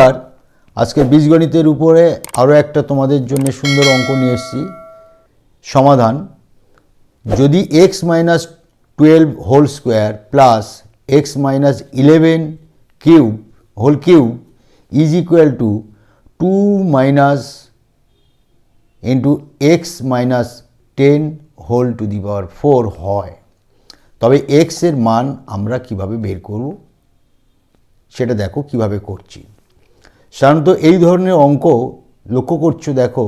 আর আজকে বীজগণিতের উপরে আরও একটা তোমাদের জন্য সুন্দর অঙ্ক নিয়ে এসেছি। সমাধান: যদি x minus 12 whole square plus x minus 11 cube whole cube is equal to 2 minus into x minus 10 whole to the power 4 হয়, তবে এক্সের মান আমরা কিভাবে বের করব সেটা দেখো কিভাবে করছি। সাধারণত এই ধরনের অঙ্ক লক্ষ্য করছো, দেখো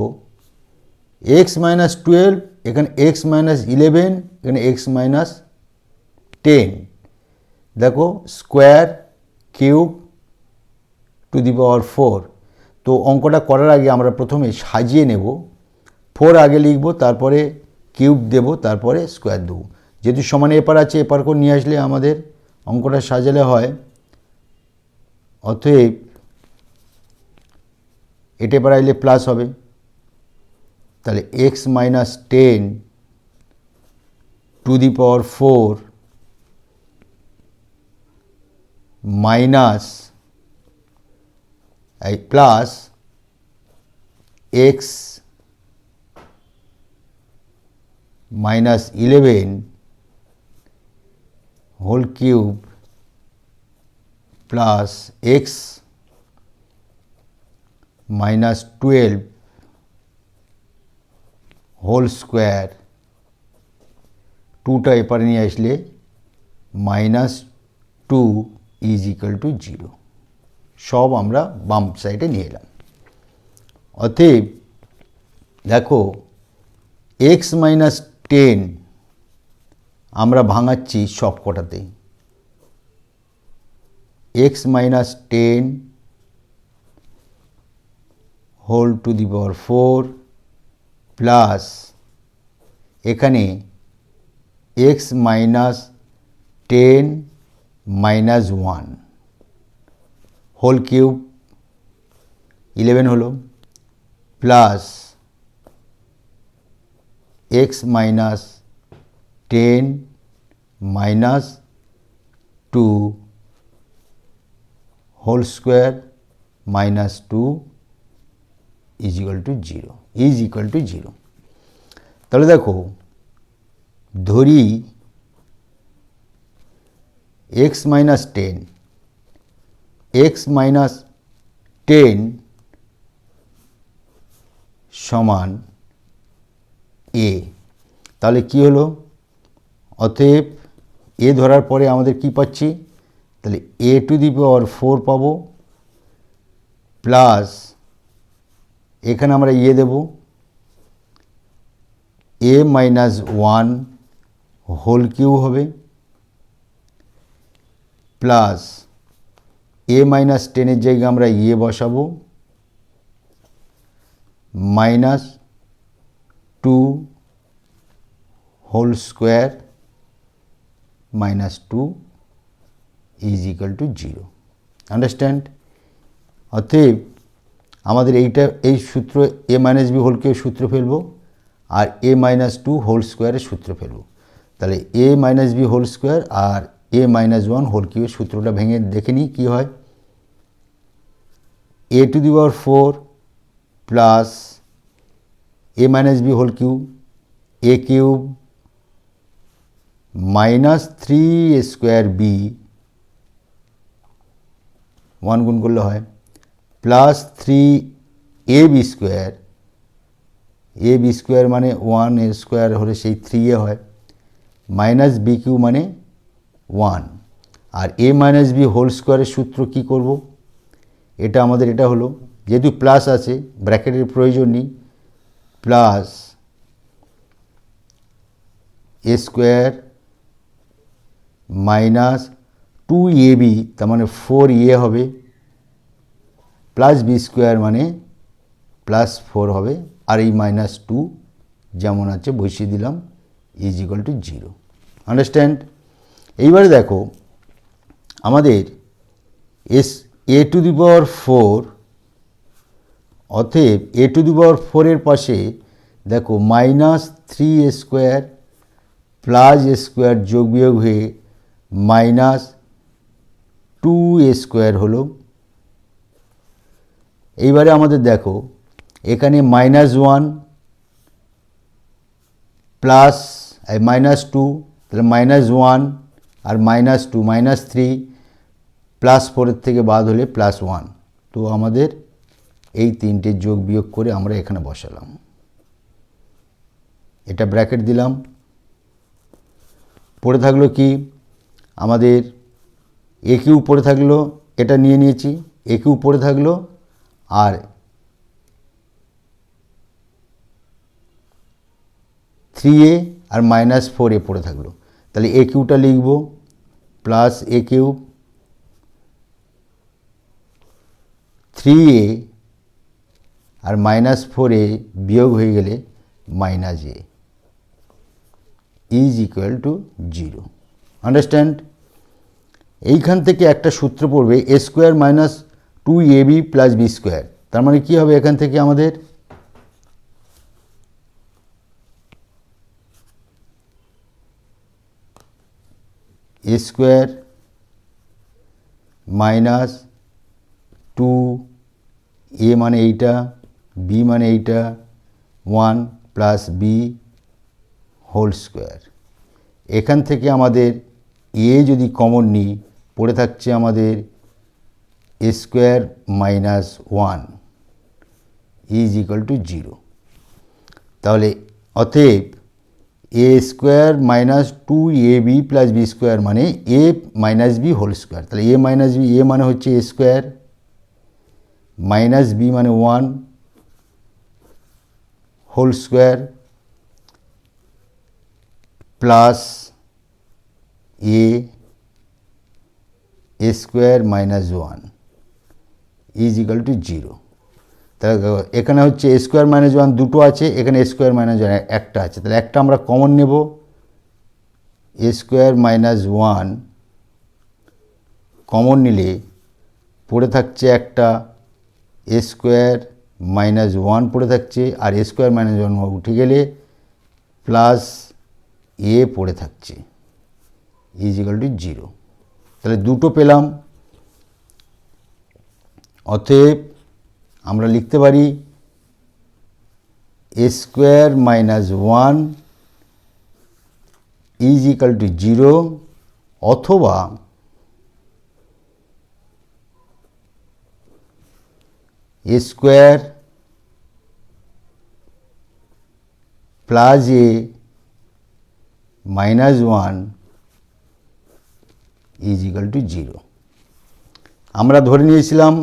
এক্স মাইনাস 12, এখানে এক্স মাইনাস 11, এখানে এক্স মাইনাস 10, দেখো square cube two the power 4। তো অঙ্কটা করার আগে আমরা প্রথমে সাজিয়ে নেব, 4 আগে লিখব, তারপরে কিউব দেব, তারপরে স্কোয়ার দেবো। যেহেতু সমানে এপার আছে, এপার করে নিয়ে আসলে আমাদের অঙ্কটা সাজালে হয়। অতএব এটা এবার আইলে প্লাস হবে, তাহলে x minus 10 to the power 4 minus এই plus x minus 11 whole cube plus x minus 12 whole square, 2টা এপারে নিয়ে আসলে মাইনাস 2 ইজ ইকুয়াল টু 0। সব আমরা বাম সাইডে নিয়ে এলাম। অতএব দেখো এক্স মাইনাস 10 আমরা ভাঙাচ্ছি সব কটাতেই। X minus 10 whole to the power 4 plus এখানে x minus 10 minus 1 whole cube 11 হলো, plus x minus 10 minus 2 whole square minus 2 is equal to 0। তাহলে দেখো ধরি এক্স মাইনাস 10 সমান এ। তাহলে কি হলো? অতএব এ ধরার পরে আমাদের কি পাচ্ছি? তাহলে এ টু দি পাওয়ার 4 পাবো, প্লাস এখানে আমরা ইয়ে দেব এ মাইনাস 1 হোল কিউব হবে, প্লাস এ মাইনাস 10-এর জায়গায় আমরা ইয়ে বসাবো, minus 2 whole square minus 2 is equal to 0। Understand? অতএব আমাদের এই সূত্র এ মাইনাস বি হোল কিউবের সূত্র ফেলবো, আর এ মাইনাস 2 হোল স্কোয়ারের সূত্র ফেলবো। তাহলে a minus b whole square আর এ মাইনাস 1 হোল কিউবের সূত্রটা ভেঙে দেখে নিই কী হয়। A to the power 4 plus A minus b whole cube, a cube minus 3 square b, 1 গুণ করলে হয়, plus 3 a b square, a b square মানে 1 এ স্কোয়ার হলে সেই 3 এ হয়, মাইনাস বি কিউ মানে 1। আর এ মাইনাস বি হোল স্কোয়ারের সূত্র কি করব? এটা আমাদের এটা হলো, যেহেতু প্লাস আছে ব্র্যাকেটের প্রয়োজন নেই, plus A square minus 2 A B, তার মানে 4 এ হবে, প্লাস বি স্কোয়ার মানে প্লাস 4 হবে, আর এই মাইনাস 2 যেমন আছে বসিয়ে দিলাম, ইজ ইকুয়াল টু 0। আন্ডারস্ট্যান্ড? এইবারে দেখো আমাদের এ টু দি পাওয়ার 4, অতএব এ টু দি পাওয়ার 4-এর পাশে দেখো মাইনাস 3 স্কোয়ার প্লাস স্কোয়ার যোগ বিয়োগ হয়ে মাইনাস 2 স্কোয়ার হলো, এইবারে আমাদের দেখো এখানে -1 প্লাস -2, তাহলে -1 আর -2 -3 +4 থেকে বাদ হলে +1। তো আমাদের এই তিনটে যোগ বিয়োগ করে আমরা এখানে বসালাম, এটা ব্র্যাকেট দিলাম। পড়ে থাকলো কি আমাদের এ কিউ পড়ে থাকলো, এটা নিয়ে নিয়েছি, এ কিউ পড়ে থাকলো, আর -3a আর -4a পড়ে থাকলো। তাহলে এ কিউটা লিখব প্লাস এ কিউ 3a আর -4a বিয়োগ হয়ে গেলে -a is equal to 0। Understand? এইখান থেকে একটা সূত্র পড়বে a square minus 2ab plus B square. তার মানে কী হবে এখান থেকে আমাদের a স্কোয়ার মাইনাস 2a মানে এইটা, b মানে এইটা 1 প্লাস বি হোল স্কোয়ার। এখান থেকে আমাদের এ যদি কমন নিই পড়ে থাকছে আমাদের a square minus 1 is equal to 0। তাহলে অতএব a square minus 2ab plus B square মানে a minus b whole square. তাহলে এ মাইনাস বি, এ মানে হচ্ছে এ স্কোয়ার, মাইনাস বি মানে 1 whole square plus A square minus 1 is equal to 0। তাহলে এখানে হচ্ছে এ স্কোয়ার মাইনাস 1 দুটো আছে, এখানে এ স্কোয়ার মাইনাস 1 একটা আছে, তাহলে একটা আমরা কমন নেব। এ স্কোয়ার মাইনাস 1 কমন নিলে পড়ে থাকছে একটা এ স্কোয়ার মাইনাস 1 পড়ে থাকছে, আর এ স্কোয়ার মাইনাস 1 উঠে গেলে প্লাস এ পড়ে থাকছে ইজ ইকুয়াল টু 0। তাহলে দুটো পেলাম। অতএব আমরা লিখতে পারি a square minus 1 is equal to 0, অথবা a square plus A minus 1 is equal to 0। আমরা ধরে নিয়েছিলাম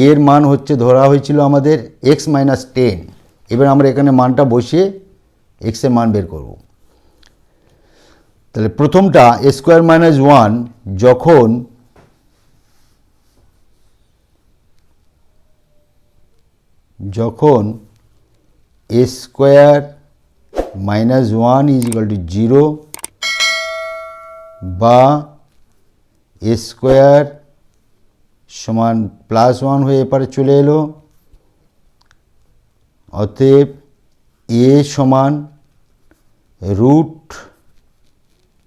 এর মান হচ্ছে, ধরা হয়েছিল আমাদের এক্স মাইনাস 10। এবার আমরা এখানে মানটা বসিয়ে এক্সের মান বের করব। তাহলে প্রথমটা এ স্কোয়ার মাইনাস 1 যখন a square minus 1 is equal to 0 বা এ স্কোয়ার সমান +1 হয়ে এপারে চলে এলো, অতএব এ সমান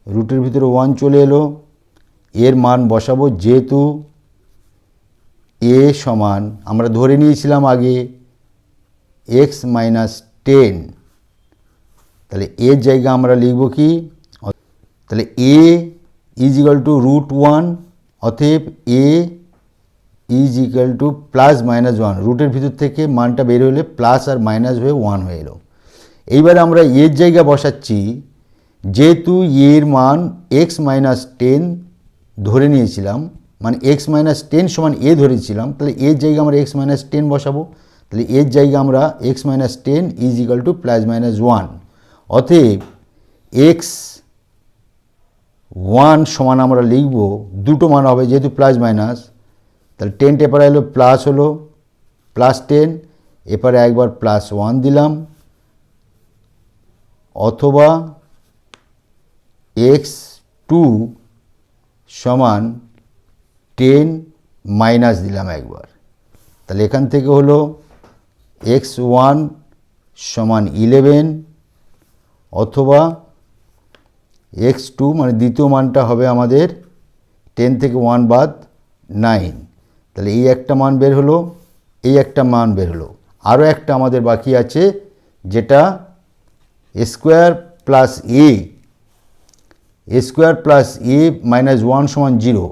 রুটের ভিতরে 1 চলে এলো, এর মান বসাবো। যেহেতু এ সমান আমরা ধরে নিয়েছিলাম আগে এক্স মাইনাস 10, তাহলে এর জায়গা আমরা লিখব কি, তাহলে এ ইজ ইকুয়াল টু √1, অতএব a is equal to plus minus 1। রুটের ভিতর থেকে মানটা বের হলে প্লাস আর মাইনাস হয়ে 1 হয়ে এলো। এইবার আমরা এর জায়গা বসাচ্ছি, যেহেতু এর মান এক্স মাইনাস 10 ধরে নিয়েছিলাম, মানে এক্স মাইনাস 10 সমান এ ধরেছিলাম, তাহলে এর জায়গা আমরা এক্স মাইনাস 10 বসাবো। তাহলে এর জায়গা আমরা x minus 10 is equal to plus minus 1। অতএব এক্স 1 সমান আমরা লিখব, দুটো মান হবে যেহেতু প্লাস মাইনাস, তাহলে 10 এপারে এলো প্লাস হলো +10, এপারে একবার +1 দিলাম, অথবা x2 সমান 10 মাইনাস দিলাম একবার। তাহলে এখান থেকে হলো x1 সমান 11, অথবা x2 মানে দ্বিতীয় মানটা হবে আমাদের 10 থেকে 1 বাদ 9। তাহলে এই একটা মান বের হলো, এই একটা মান বের হলো। আরও একটা আমাদের বাকি আছে, যেটা স্কোয়ার প্লাস এ মাইনাস 1 সমান 0।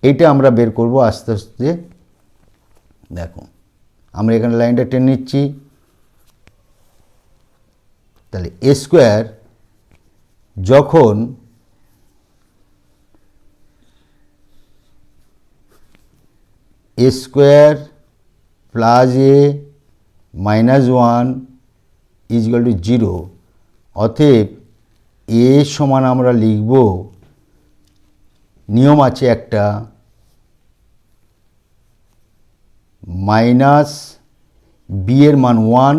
এইটা আমরা বের করব আস্তে আস্তে। দেখো আমরা এখানে লাইনটা টেনে নিচ্ছি। তাহলে এ স্কোয়ার যখন a square plus A minus 1 is equal to 0, অতএব এ সমান আমরা লিখব, নিয়ম আছে একটা, মাইনাস বি এর মান 1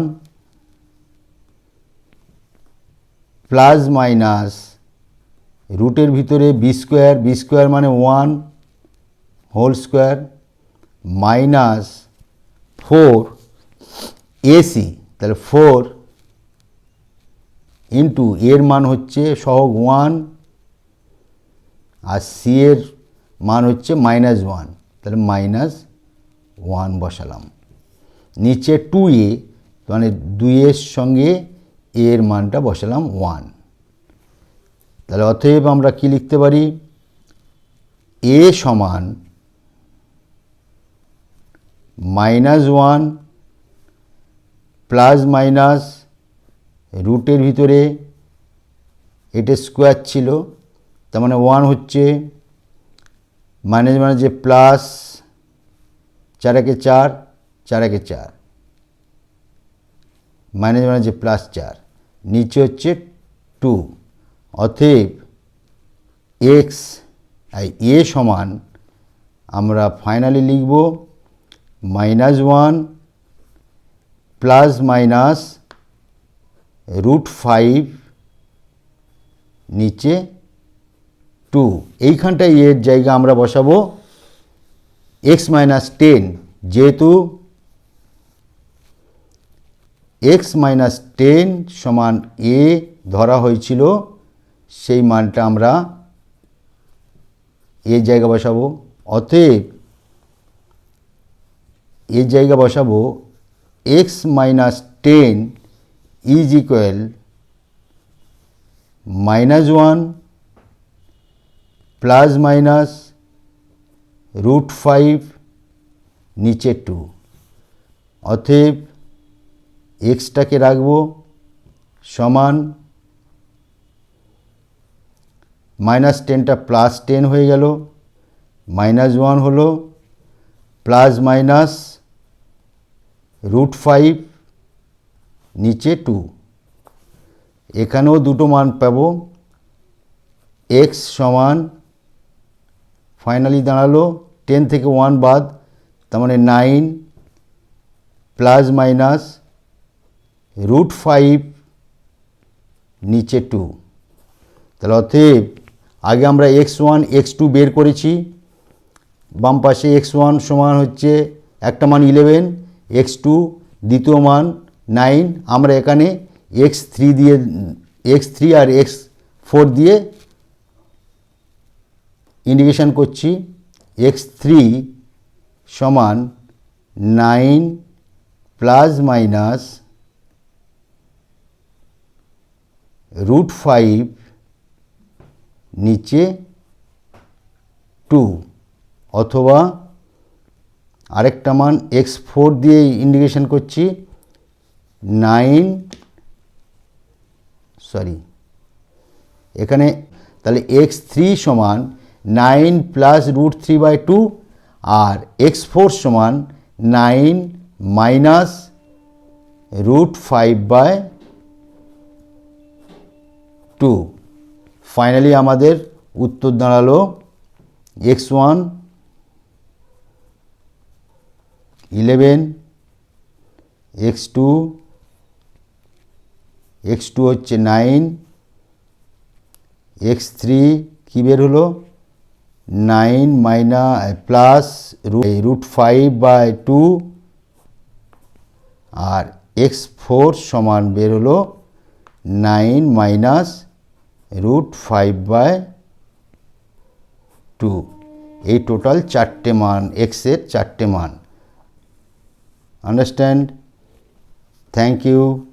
প্লাস মাইনাস রুটের ভিতরে বি স্কোয়ার মানে 1 হোল স্কোয়ার মাইনাস 4 এসি, তাহলে 4 ইন্টু এর মান হচ্ছে সহগ 1 আর সি এর মান হচ্ছে মাইনাস 1, তাহলে মাইনাস 1 বসালাম। নিচে 2a, মানে 2 এর সঙ্গে এর মানটা বসালাম 1। তাহলে অতএব আমরা কি লিখতে পারি, এ সমান মাইনাস 1 প্লাস মাইনাস রুটের ভিতরে এটা স্কোয়ার ছিল, তার মানে 1 হচ্ছে, মাইনাস মানে যে প্লাস 4 একে 4, 4 একে 4, মাইনাস মানে যে প্লাস 4, নিচে হচ্ছে 2। অতএব এক্স এ সমান আমরা ফাইনালি লিখব মাইনাস 1 প্লাস মাইনাস √5 নিচে 2। এইখানটায় এর জায়গা আমরা বসাবো x মাইনাস 10, যেহেতু x মাইনাস 10 সমান a ধরা হয়েছিল, সেই মানটা আমরা এর জায়গা বসাবো। অতএব এর জায়গা বসাবো x minus 10 is equal minus 1 plus minus √5 নিচে 2। অতএব এক্সটাকে রাখবো সমান মাইনাস 10টা প্লাস 10 হয়ে গেল, মাইনাস 1 হলো, প্লাস মাইনাস √5 নিচে 2। এখানেও দুটো মান পাবো, x সমান ফাইনালি দাঁড়ালো 10 থেকে 1 বাদ, তার মানে 9 প্লাস মাইনাস √5 নিচে 2। তাহলে অতএব আগে আমরা x1 x2 বের করেছি, বাম পাশে x1 সমান হচ্ছে একটা মান 11, x2 দ্বিতীয় মান 9, আমরা এখানে x3 আর x4 দিয়ে ইন্ডিকেশন করছি। x3 সমান 9 প্লাস মাইনাস √5 নিচে 2, অথবা আরেকটা মান x4 দিয়ে ইন্ডিকেশন করছি, 9 এখানে তাহলে x3 সমান 9 প্লাস √3/2 আর x4 সমান 9 মাইনাস √5/2। ফাইনালি আমাদের উত্তর দাঁড়ালো x1 11, x2 হচ্ছে 9, x3 কী বের হলো 9 প্লাস √5/2 আর x4 সমান বের হলো 9 মাইনাস √5/2। এই টোটাল 4টে মান, x এর 4টে মান। Understand? Thank you.